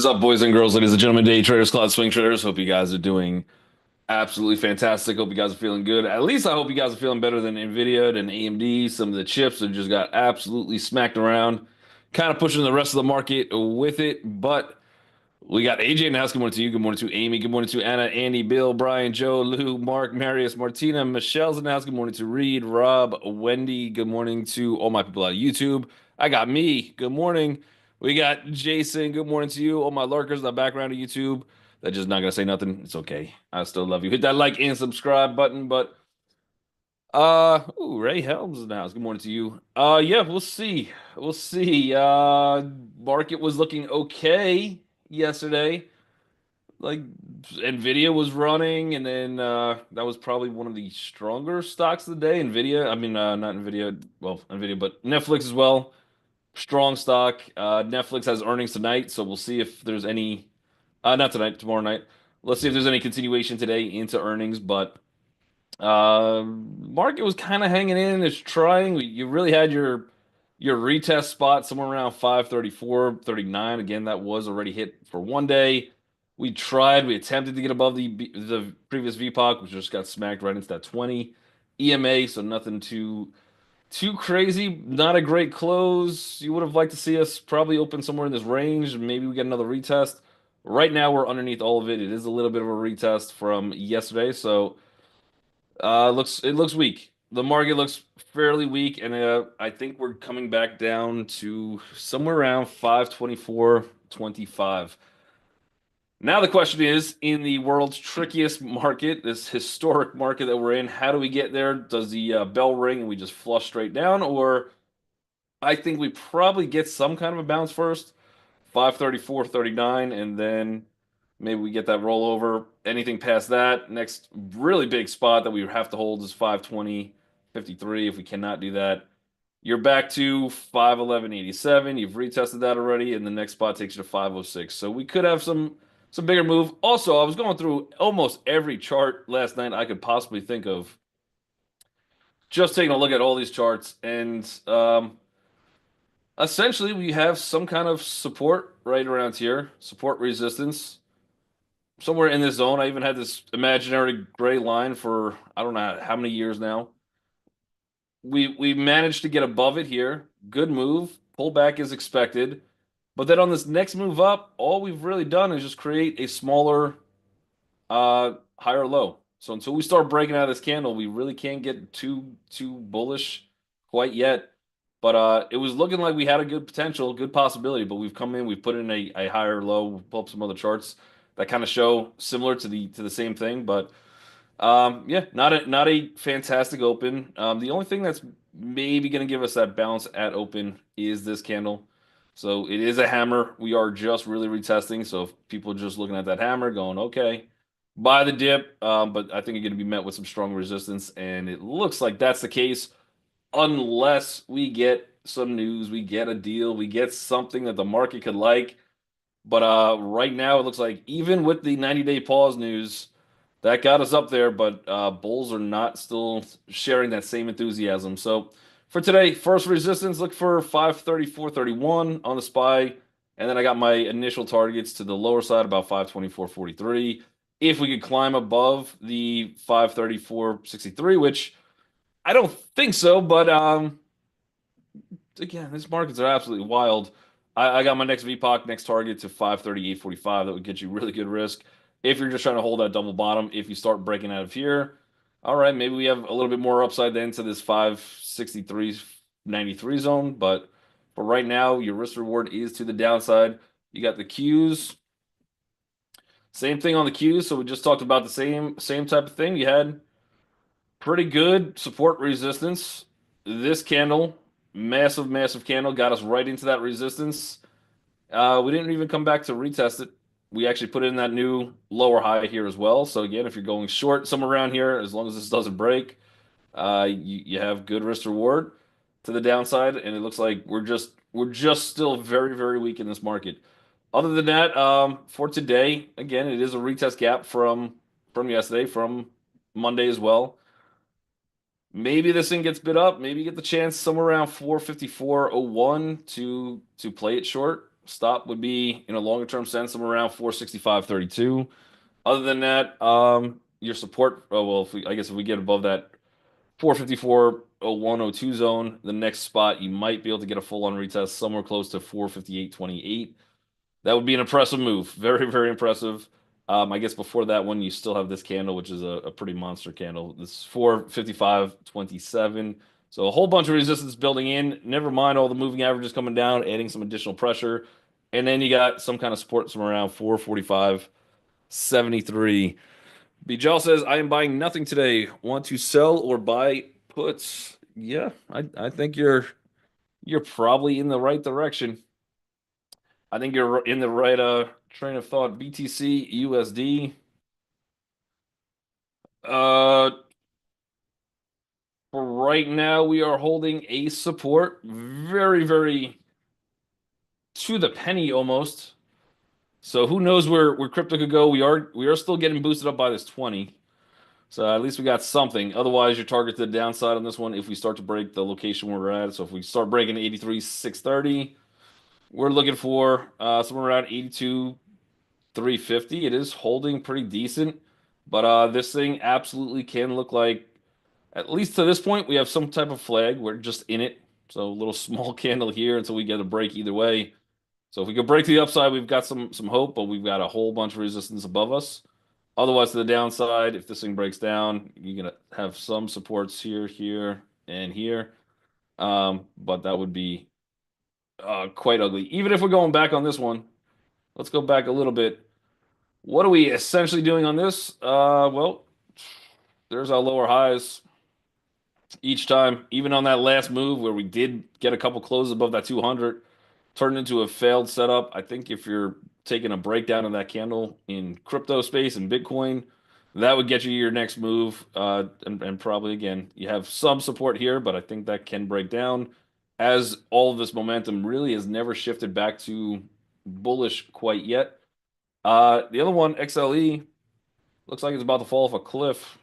What's up, boys and girls, ladies and gentlemen, day traders, cloud swing traders? Hope you guys are doing absolutely fantastic. Hope you guys are feeling good. At least I hope you guys are feeling better than NVDA, than AMD. Some of the chips that just got absolutely smacked around, kind of pushing the rest of the market with it. But we got AJ in the house. Good morning to you. Good morning to Amy. Good morning to Anna, Andy, Bill, Brian, Joe, Lou, Mark, Marius, Martina. Michelle's in the house. Good morning to Reed, Rob, Wendy. Good morning to all my people out of YouTube. I got me. Good morning. We got Jason. Good morning to you. All my lurkers in the background of YouTube. They're just not gonna say nothing. It's okay. I still love you. Hit that like and subscribe button. But Ray Helms in the house. Good morning to you. Yeah, we'll see. We'll see. Market was looking okay yesterday. Like Nvidia was running, and then that was probably one of the stronger stocks of the day. Nvidia, I mean, not Nvidia, well, Nvidia, but Netflix as well. Strong stock. Netflix has earnings tonight, so we'll see if there's any, not tonight, tomorrow night. Let's see if there's any continuation today into earnings. But market was kind of hanging in. It's trying. You really had your retest spot somewhere around 534, 39. Again, that was already hit for one day. We tried. We attempted to get above the previous VPOC, which just got smacked right into that 20 EMA. So nothing too crazy. Not a great close. You would have liked to see us probably open somewhere in this range. Maybe we get another retest. Right now, we're underneath all of it. It is a little bit of a retest from yesterday, so. It looks weak. The market looks fairly weak, and I think we're coming back down to somewhere around 524.25. Now the question is, in the world's trickiest market, this historic market that we're in, how do we get there? Does the bell ring and we just flush straight down, or I think we probably get some kind of a bounce first, 534.39, and then maybe we get that rollover. Anything past that, next really big spot that we have to hold is 520.53. If we cannot do that, you're back to 511.87. You've retested that already, and the next spot takes you to 506. So we could have some bigger move. Also, I was going through almost every chart last night I could possibly think of, just taking a look at all these charts, and essentially we have some kind of support right around here, support resistance somewhere in this zone. I even had this imaginary gray line for I don't know how many years now. We managed to get above it here. Good move. Pullback is expected. But then on this next move up, all we've really done is just create a smaller higher low. So until we start breaking out of this candle, we really can't get too bullish quite yet. But it was looking like we had a good potential, good possibility. But we've come in, we've put in a higher low, we've pulled up some other charts that kind of show similar to the same thing. But yeah, not a fantastic open. The only thing that's maybe going to give us that bounce at open is this candle. So it is a hammer. We are just really retesting. So if people are just looking at that hammer, going, okay, buy the dip. But I think you're going to be met with some strong resistance, and it looks like that's the case, unless we get some news, we get a deal, we get something that the market could like. But right now, it looks like even with the 90-day pause news, that got us up there. But bulls are not still sharing that same enthusiasm. So for today, first resistance, look for 534.31 on the SPY. And then I got my initial targets to the lower side, about 524.43. If we could climb above the 534.63, which I don't think so, but again, these markets are absolutely wild. I got my next VPOC, next target to 538.45. That would get you really good risk. If you're just trying to hold that double bottom, if you start breaking out of here, all right, maybe we have a little bit more upside then to this 563.93 zone. But for right now, your risk reward is to the downside. You got the Qs. Same thing on the Qs. So we just talked about the same type of thing. You had pretty good support resistance. This candle, massive candle, got us right into that resistance. We didn't even come back to retest it. We actually put in that new lower high here as well. So again, if you're going short somewhere around here, as long as this doesn't break, you have good risk reward to the downside. And it looks like we're just still very weak in this market. Other than that, for today, again, it is a retest gap from yesterday, from Monday as well. Maybe this thing gets bid up. Maybe you get the chance somewhere around 454.01 to play it short. stop would be in a longer term sense somewhere around 465.32. Other than that, your support, oh well, I guess if we get above that 454.0102 zone, the next spot you might be able to get a full on retest somewhere close to 458.28. That would be an impressive move. Very, very impressive. I guess before that one, you still have this candle, which is a pretty monster candle. This is 455.27. So a whole bunch of resistance building in. Never mind all the moving averages coming down, adding some additional pressure. And then you got some kind of support from around 445.73. Bijal says, I am buying nothing today. Want to sell or buy puts? Yeah, I think you're probably in the right direction. I think you're in the right train of thought. BTC USD. Uh, for right now, we are holding a support very, very to the penny almost. So who knows where crypto could go? We are still getting boosted up by this 20. So at least we got something. Otherwise, you're targeted to the downside on this one if we start to break the location where we're at. So if we start breaking 83,630, we're looking for somewhere around 82,350. It is holding pretty decent, but this thing absolutely can look like, at least to this point, we have some type of flag. We're just in it. So a little small candle here until we get a break either way. So if we could break to the upside, we've got some hope, but we've got a whole bunch of resistance above us. Otherwise, to the downside, if this thing breaks down, you're gonna have some supports here, here, and here. But that would be quite ugly. Even if we're going back on this one, let's go back a little bit. What are we essentially doing on this? Well, there's our lower highs each time. Even on that last move where we did get a couple closes above that 200, turned into a failed setup. I think if you're taking a breakdown of that candle in crypto space and Bitcoin, that would get you your next move. And probably again, you have some support here, but I think that can break down as all of this momentum really has never shifted back to bullish quite yet. The other one, XLE, looks like it's about to fall off a cliff.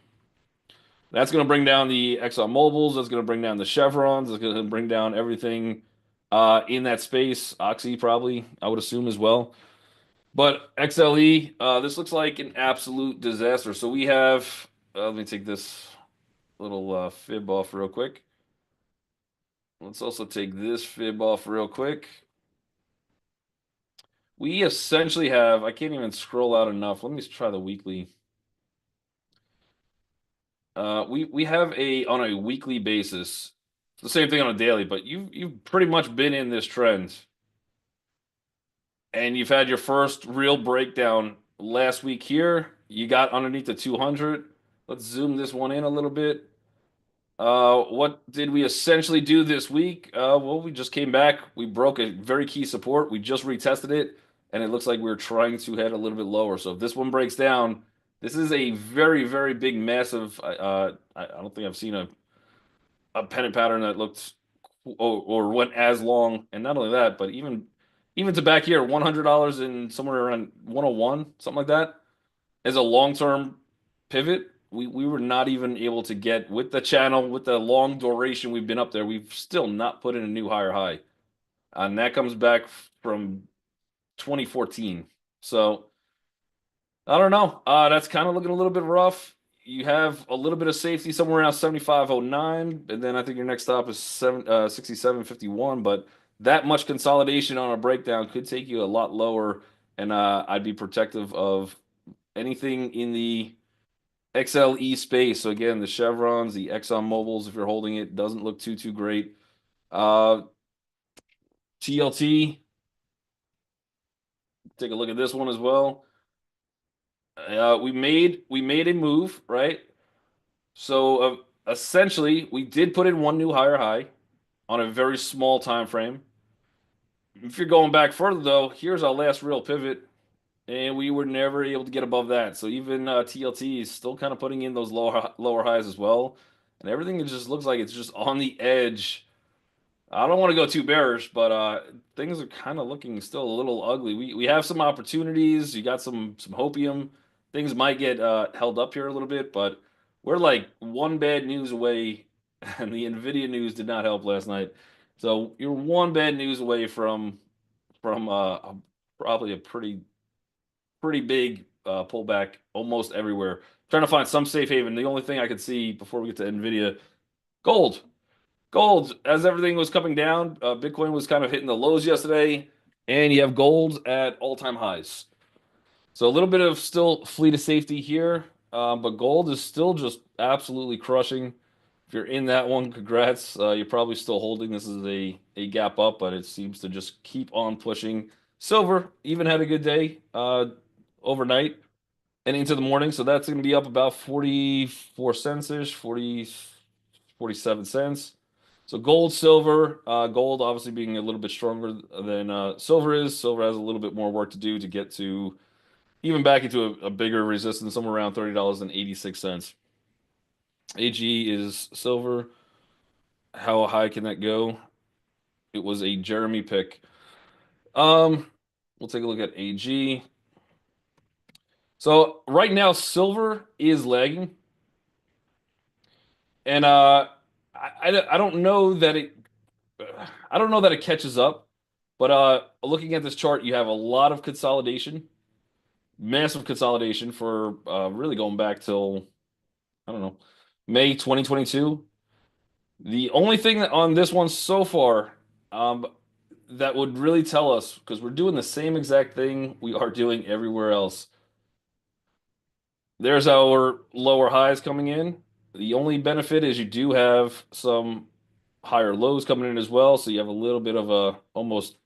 That's going to bring down the Exxon Mobil's. That's going to bring down the Chevrons. It's going to bring down everything in that space. Oxy probably, I would assume as well. But XLE, this looks like an absolute disaster. So we have, let me take this little fib off real quick. Let's also take this fib off real quick. We essentially have, I can't even scroll out enough. Let me try the weekly. We have a on a weekly basis. It's the same thing on a daily, but you've pretty much been in this trend, and you've had your first real breakdown last week here. You got underneath the 200. Let's zoom this one in a little bit. What did we essentially do this week? Well, we just came back. We broke a very key support. We just retested it, and it looks like we're trying to head a little bit lower. So if this one breaks down, this is a very, very big, massive. I don't think I've seen a pennant pattern that looked or went as long. And not only that, but even to back here, $100 and somewhere around 101, something like that, as a long-term pivot. We were not even able to get with the channel, with the long duration we've been up there. We've still not put in a new higher high. And that comes back from 2014. So I don't know. That's kind of looking a little bit rough. You have a little bit of safety somewhere around 75.09, and then I think your next stop is 67.51. But that much consolidation on a breakdown could take you a lot lower, and I'd be protective of anything in the XLE space. So again, the Chevrons, the Exxon Mobil's, if you're holding it, doesn't look too great. TLT, take a look at this one as well. We made a move, right? So essentially, we did put in one new higher high on a very small time frame. If you're going back further, though, here's our last real pivot, and we were never able to get above that. So even TLT is still kind of putting in those lower highs as well, and everything just looks like it's just on the edge. I don't want to go too bearish, but things are kind of looking still a little ugly. We have some opportunities. You got some hopium. Things might get held up here a little bit, but we're like one bad news away, and the NVDA news did not help last night. So you're one bad news away from from probably a pretty big pullback almost everywhere. Trying to find some safe haven. The only thing I could see before we get to NVIDIA, gold. Gold, as everything was coming down, Bitcoin was kind of hitting the lows yesterday, and you have gold at all-time highs. So a little bit of still fleet of safety here, but gold is still just absolutely crushing. If you're in that one, congrats. You're probably still holding. This is a gap up, but it seems to just keep on pushing. Silver even had a good day overnight and into the morning, so that's going to be up about 44 cents ish, 47 cents. So gold, silver, gold obviously being a little bit stronger than silver is. Silver has a little bit more work to do to get to even back into a bigger resistance, somewhere around $30.86. AG is silver. How high can that go? It was a Jeremy pick. Um, we'll take a look at AG. So right now, silver is lagging, and I don't know that it catches up. But looking at this chart, you have a lot of consolidation, massive consolidation for really going back till I don't know May 2022. The only thing that on this one so far um, that would really tell us, because we're doing the same exact thing we are doing everywhere else. There's our lower highs coming in. The only benefit is you do have some higher lows coming in as well, so you have a little bit of a almost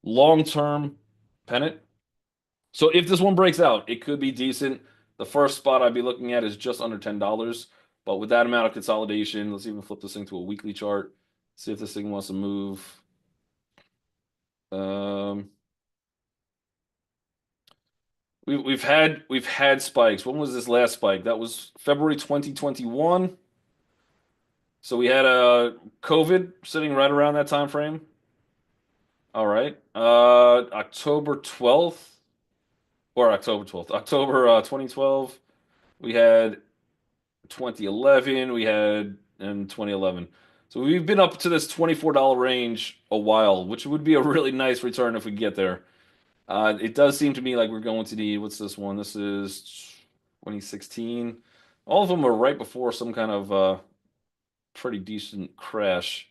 long-term pennant. So if this one breaks out, it could be decent. The first spot I'd be looking at is just under $10. But with that amount of consolidation, let's even flip this thing to a weekly chart. See if this thing wants to move. Um, we've had spikes. When was this last spike? That was February 2021. So we had a COVID sitting right around that time frame. All right. October 12th or October 12th. October 2012. We had 2011, we had in 2011. So we've been up to this $24 range a while, which would be a really nice return if we get there. It does seem to me like we're going to need, what's this one? This is 2016. All of them are right before some kind of pretty decent crash.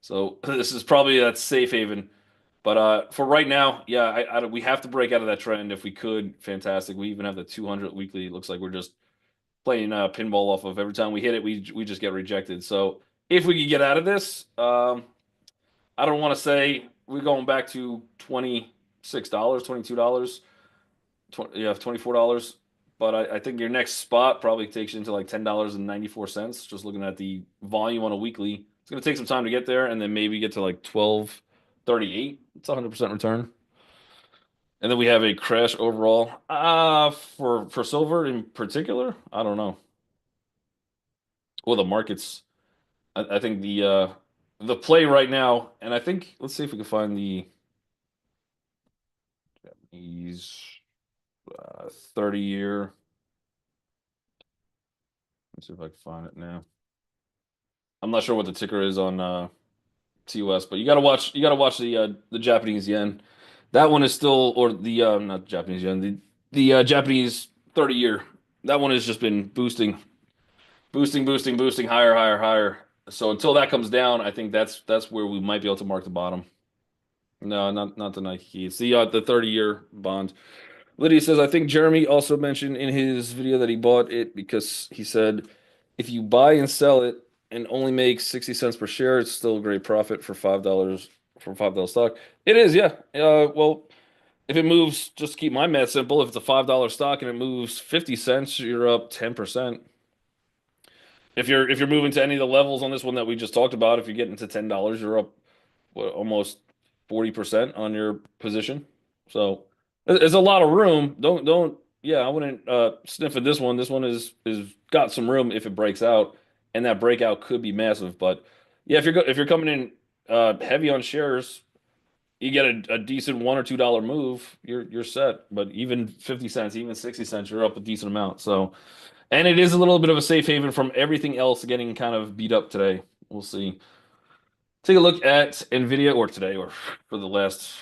So this is probably that safe haven. But for right now, yeah, we have to break out of that trend. If we could, fantastic. We even have the 200 weekly. It looks like we're just playing pinball off of every time we hit it, we just get rejected. So if we could get out of this, I don't want to say we're going back to $26, $22, 20, yeah, $24. But I think your next spot probably takes you into like $10.94. Just looking at the volume on a weekly, it's going to take some time to get there, and then maybe get to like 12.38. It's a 100% return. And then we have a crash overall. For silver in particular, I don't know. Well, the markets. I think the play right now, and I think let's see if we can find the Japanese 30-year. Let's see if I can find it now. I'm not sure what the ticker is on TOS, but you gotta watch the Japanese yen. That one is still, or the not Japanese yen, the Japanese 30-year. That one has just been boosting higher, higher, higher. So until that comes down, I think that's where we might be able to mark the bottom. No, not the Nike. It's the 30-year bond. Lydia says, I think Jeremy also mentioned in his video that he bought it because he said if you buy and sell it and only make 60 cents per share, it's still a great profit for $5 stock. It is, yeah. Well, if it moves, just keep my math simple. If it's a $5 stock and it moves 50 cents, you're up 10%. If you're moving to any of the levels on this one that we just talked about, if you're getting to $10, you're up what, almost 40% on your position. So there's a lot of room. Don't yeah, I wouldn't sniff at this one. This one is got some room if it breaks out, and that breakout could be massive. But yeah, if you're coming in heavy on shares, you get a decent $1 or $2 move, you're set. But even 50 cents, even 60 cents, you're up a decent amount. So and it is a little bit of a safe haven from everything else getting kind of beat up today. We'll see. Take a look at NVIDIA or today or for the last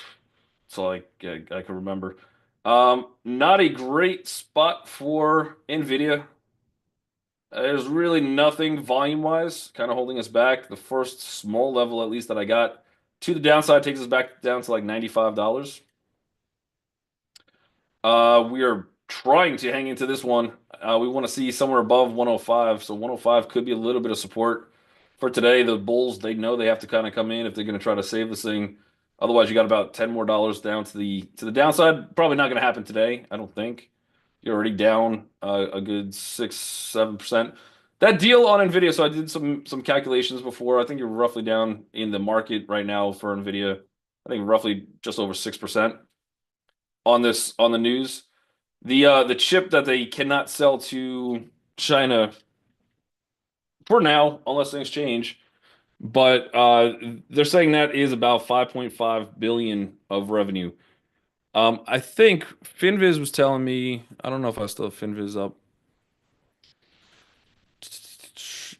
so I can remember. Not a great spot for NVIDIA. There's really nothing volume-wise kind of holding us back. The first small level, at least that I got to the downside, takes us back down to like $95. We are trying to hang into this one. We want to see somewhere above 105. So 105 could be a little bit of support for today. The Bulls, they know they have to kind of come in if they're going to try to save this thing. Otherwise, you got about 10 more dollars down to the downside. Probably not going to happen today, I don't think. You're already down a good 6-7%. That deal on NVIDIA, so I did some calculations before. I think you're roughly down in the market right now for NVIDIA. I think roughly just over 6% on this on the news. The chip that they cannot sell to China for now, unless things change, but they're saying that is about 5.5 billion of revenue. I think Finviz was telling me, I don't know if I still have Finviz up.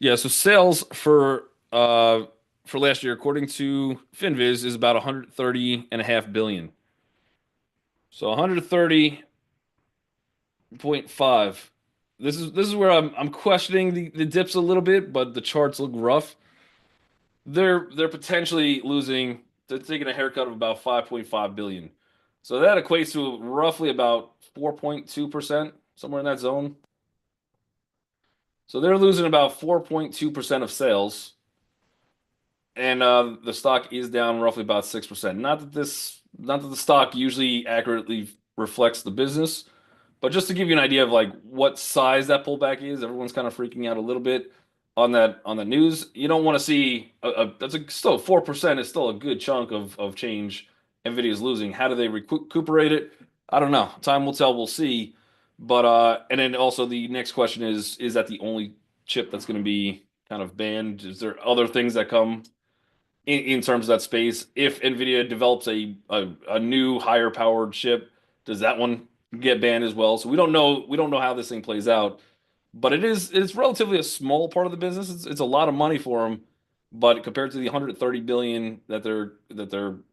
Yeah, so sales for last year, according to Finviz, is about 130 and a half billion. So 130.5. This is where I'm questioning the dips a little bit, but the charts look rough. They're potentially losing. They're taking a haircut of about 5.5 billion. So that equates to roughly about 4.2%, somewhere in that zone. So they're losing about 4.2% of sales, and the stock is down roughly about 6%. Not that the stock usually accurately reflects the business, but just to give you an idea of like what size that pullback is, everyone's kind of freaking out a little bit on the news. You don't want to see still 4% is still a good chunk of change Nvidia's losing. How do they recuperate it? I don't know. Time will tell. We'll see. But and then also the next question is that the only chip that's going to be kind of banned? Is there other things that come in terms of that space? If NVIDIA develops a new higher powered chip, does that one get banned as well? So we don't know. We don't know how this thing plays out. But it's relatively a small part of the business. It's a lot of money for them, but compared to the 130 billion that they're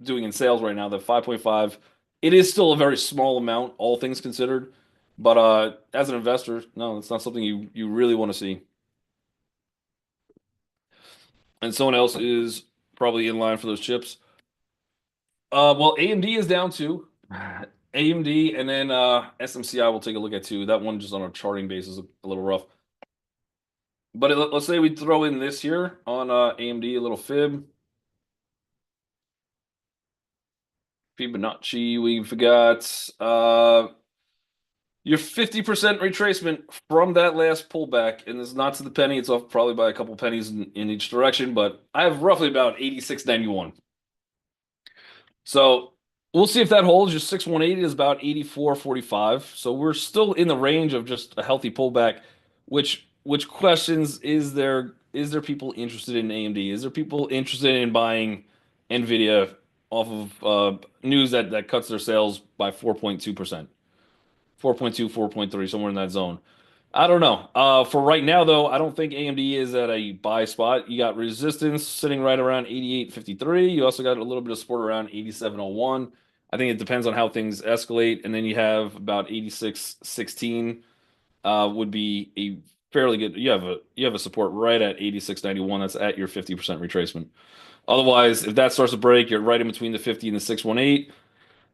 doing in sales right now, the 5.5, it is still a very small amount, all things considered. But as an investor, no, it's not something you really want to see. And someone else is probably in line for those chips. Well, AMD is down too. AMD and then SMCI will take a look at too. That one just on a charting basis a little rough. But let's say we throw in this here on AMD, a little Fibonacci. We've got your 50% retracement from that last pullback, and it's not to the penny. It's off probably by a couple pennies in each direction, but I have roughly about 86.91. So we'll see if that holds. Your 618 is about 84.45. So we're still in the range of just a healthy pullback, which questions is there people interested in AMD? Is there people interested in buying NVIDIA off of news that cuts their sales by 4.2%? 4.2, 4.3, somewhere in that zone. I don't know. For right now, though, I don't think AMD is at a buy spot. You got resistance sitting right around 88.53. You also got a little bit of support around 87.01. I think it depends on how things escalate. And then you have about 86.16 would be a fairly good. You have a support right at 86.91. That's at your 50% retracement. Otherwise, if that starts to break, you're right in between the 50 and the 618.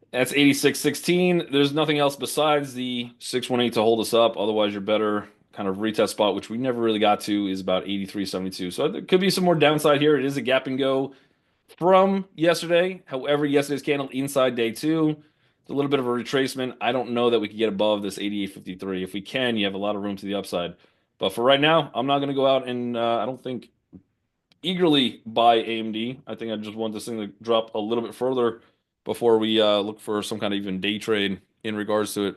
That's 86.16. There's nothing else besides the 618 to hold us up. Otherwise, your better kind of retest spot, which we never really got to, is about 83.72. So there could be some more downside here. It is a gap and go from yesterday. However, yesterday's candle inside day two. It's a little bit of a retracement. I don't know that we could get above this 88.53. If we can, you have a lot of room to the upside. But for right now, I'm not going to go out and I don't think eagerly buy AMD. I think I just want this thing to drop a little bit further before we look for some kind of even day trade in regards to it.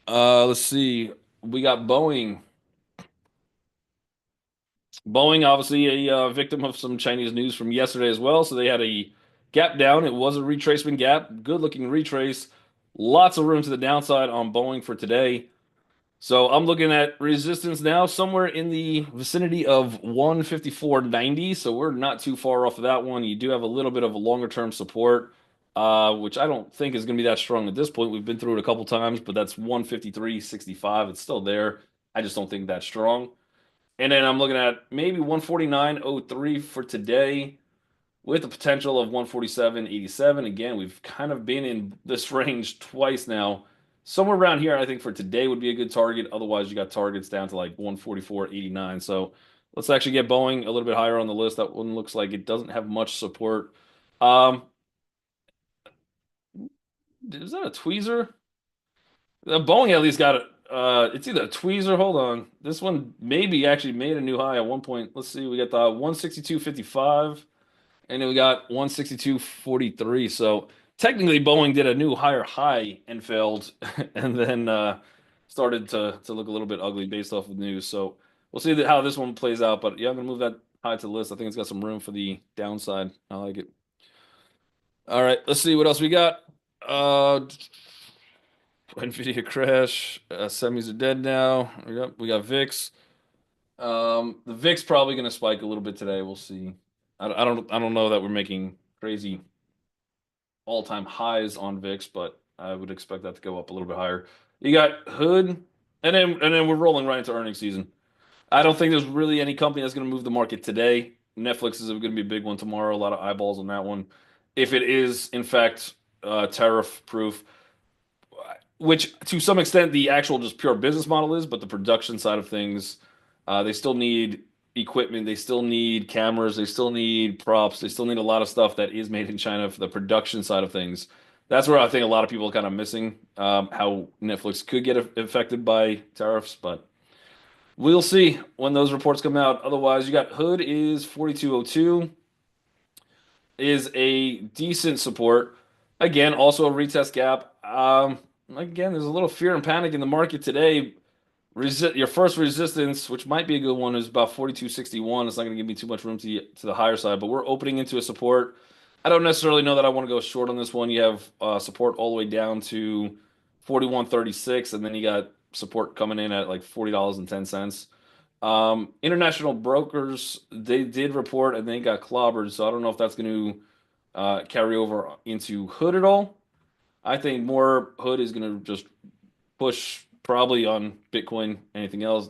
Let's see. We got Boeing. Boeing, obviously a victim of some Chinese news from yesterday as well. So they had a gap down. It was a retracement gap. Good looking retrace. Lots of room to the downside on Boeing for today. So I'm looking at resistance now somewhere in the vicinity of 154.90. So we're not too far off of that one. You do have a little bit of a longer term support which I don't think is going to be that strong at this point. We've been through it a couple times, but that's 153.65. It's still there. I just don't think that's strong. And then I'm looking at maybe 149.03 for today with the potential of 147.87. Again, we've kind of been in this range twice now. Somewhere around here, I think for today would be a good target. Otherwise, you got targets down to like 144.89. So let's actually get Boeing a little bit higher on the list. That one looks like it doesn't have much support. Um, is that a tweezer? Boeing at least got it. It's either a tweezer. Hold on. This one maybe actually made a new high at one point. Let's see. We got the 162.55. And then we got 162.43. So technically, Boeing did a new higher high and failed, and then started to look a little bit ugly based off of the news. So we'll see how this one plays out. But yeah, I'm gonna move that high to the list. I think it's got some room for the downside. I like it. All right, let's see what else we got. NVDA crash. Semis are dead now. We got VIX. The VIX probably gonna spike a little bit today. We'll see. I don't know that we're making crazy all-time highs on VIX, but I would expect that to go up a little bit higher. You got Hood, and then we're rolling right into earnings season. I don't think there's really any company that's going to move the market today. Netflix is going to be a big one tomorrow. A lot of eyeballs on that one. If it is in fact tariff proof, which to some extent the actual just pure business model is, but the production side of things, they still need equipment, they still need cameras, they still need props, they still need a lot of stuff that is made in China for the production side of things. That's where I think a lot of people are kind of missing how Netflix could get affected by tariffs, but we'll see when those reports come out. Otherwise, you got Hood is 4202 is a decent support. Again, also a retest gap. Again, there's a little fear and panic in the market today. Your first resistance, which might be a good one, is about 42.61. It's not going to give me too much room to the higher side, but we're opening into a support. I don't necessarily know that I want to go short on this one. You have support all the way down to 41.36, and then you got support coming in at like $40.10. International brokers, they did report and they got clobbered, so I don't know if that's going to carry over into Hood at all. I think more Hood is going to just push probably on Bitcoin, anything else.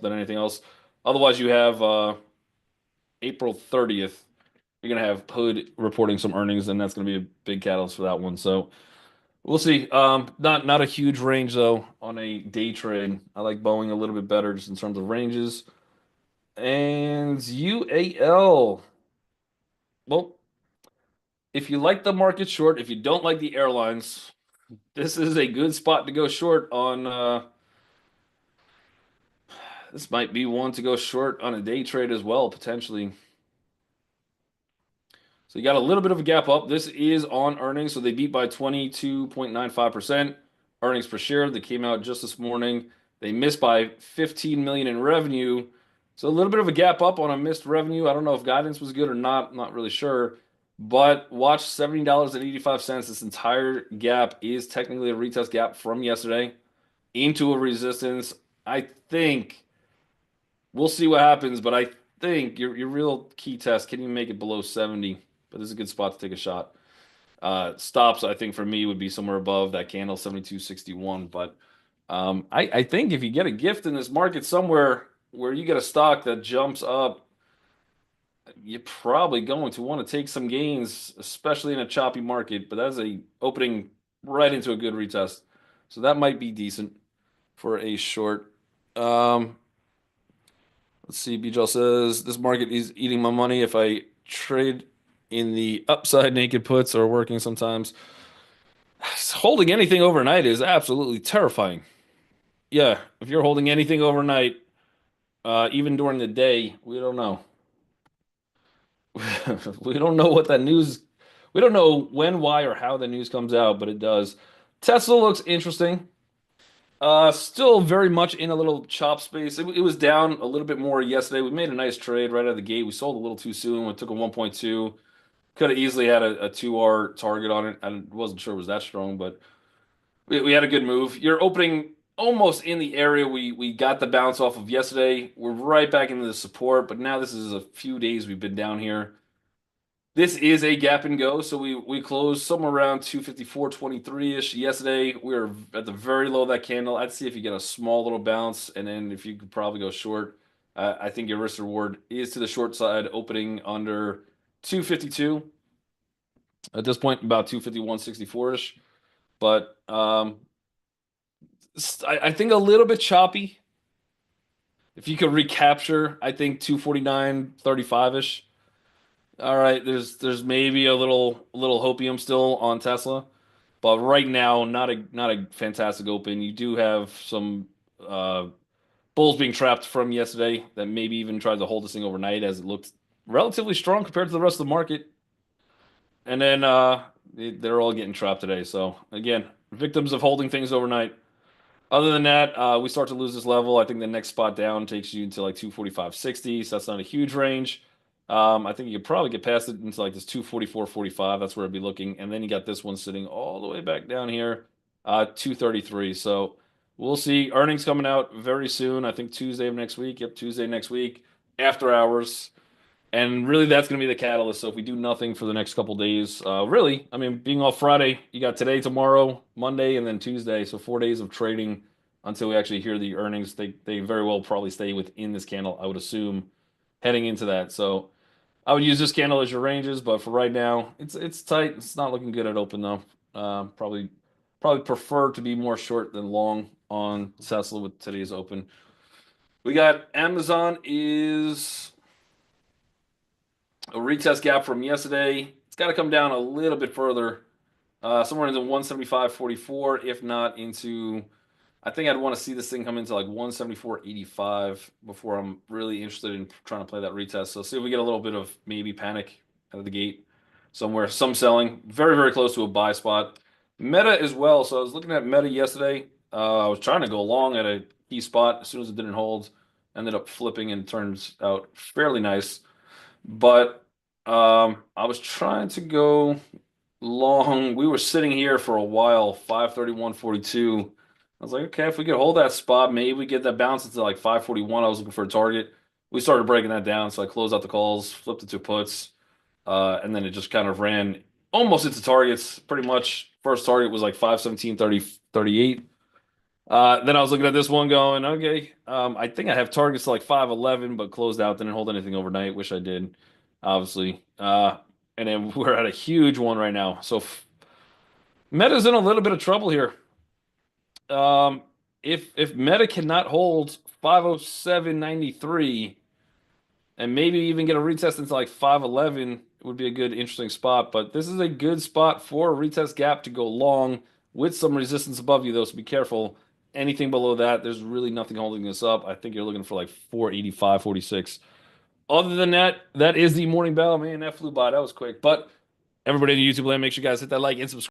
Otherwise, you have April 30th. You're going to have Hood reporting some earnings, and that's going to be a big catalyst for that one. So we'll see. Not a huge range though on a day trade. I like Boeing a little bit better just in terms of ranges. And UAL. Well, if you like the market short, if you don't like the airlines, this is a good spot to go short on. This might be one to go short on a day trade as well, potentially. So you got a little bit of a gap up. This is on earnings, so they beat by 22.95%. Earnings per share that came out just this morning. They missed by 15 million in revenue. So a little bit of a gap up on a missed revenue. I don't know if guidance was good or not. I'm not really sure. But watch $70.85. This entire gap is technically a retest gap from yesterday into a resistance. I think we'll see what happens, but I think your real key test, can you make it below 70? But this is a good spot to take a shot. Stops, I think for me would be somewhere above that candle, 72.61. But I think if you get a gift in this market somewhere where you get a stock that jumps up, you're probably going to want to take some gains, especially in a choppy market. But that's a opening right into a good retest. So that might be decent for a short. Let's see. Bijal says this market is eating my money if I trade in the upside naked puts or working sometimes. Holding anything overnight is absolutely terrifying. Yeah, if you're holding anything overnight, even during the day, we don't know. We don't know what that news. We don't know when, why, or how the news comes out, but it does. Tesla looks interesting. Still very much in a little chop space. It was down a little bit more yesterday. We made a nice trade right out of the gate. We sold a little too soon. We took a 1.2. Could have easily had a 2R target on it. I wasn't sure it was that strong, but we had a good move. You're opening almost in the area we got the bounce off of yesterday. We're right back into the support, but now this is a few days we've been down here. This is a gap and go, so we closed somewhere around 254.23-ish yesterday. We were at the very low of that candle. I'd see if you get a small little bounce, and then if you could probably go short. I think your risk reward is to the short side, opening under 252 at this point, about 251.64-ish. But I think a little bit choppy. If you could recapture, I think 249.35-ish. All right, there's maybe a little hopium still on Tesla, but right now not a fantastic open. You do have some uh, bulls being trapped from yesterday that maybe even tried to hold this thing overnight as it looked relatively strong compared to the rest of the market. And then they're all getting trapped today. So again, victims of holding things overnight. Other than that, we start to lose this level. I think the next spot down takes you into like 245.60, so that's not a huge range. I think you could probably get past it into like this 244.45. That's where I'd be looking. And then you got this one sitting all the way back down here, 233. So we'll see earnings coming out very soon. I think Tuesday of next week. Yep, Tuesday next week, after hours. And really, that's going to be the catalyst. So if we do nothing for the next couple days, really, I mean, being off Friday, you got today, tomorrow, Monday, and then Tuesday. So 4 days of trading until we actually hear the earnings. They very well probably stay within this candle, I would assume, heading into that. So I would use this candle as your ranges, but for right now, it's tight. It's not looking good at open though. Probably prefer to be more short than long on Tesla with today's open. We got Amazon is a retest gap from yesterday. It's got to come down a little bit further, somewhere into 175.44, if not into. I think I'd want to see this thing come into like 174.85 before I'm really interested in trying to play that retest. So see if we get a little bit of maybe panic out of the gate somewhere. Some selling, very very close to a buy spot. Meta as well. So I was looking at Meta yesterday. I was trying to go long at a key spot as soon as it didn't hold. Ended up flipping and turns out fairly nice. But I was trying to go long. We were sitting here for a while, 531.42. I was like, okay, if we could hold that spot, maybe we get that bounce into like 541. I was looking for a target. We started breaking that down, so I closed out the calls, flipped it to puts, and then it just kind of ran almost into targets. Pretty much, first target was like 517.38. Then I was looking at this one going, okay, I think I have targets to like 511, but closed out, didn't hold anything overnight. Wish I did, obviously. And then we're at a huge one right now. So Meta's in a little bit of trouble here. Um, if Meta cannot hold 507.93 and maybe even get a retest into like 511, it would be a good, interesting spot. But this is a good spot for a retest gap to go long with some resistance above you, though. So be careful. Anything below that, there's really nothing holding this up. I think you're looking for like 485, 46. Other than that, that is the morning bell. Man, that flew by. That was quick. But everybody in the YouTube land, make sure you guys hit that like and subscribe.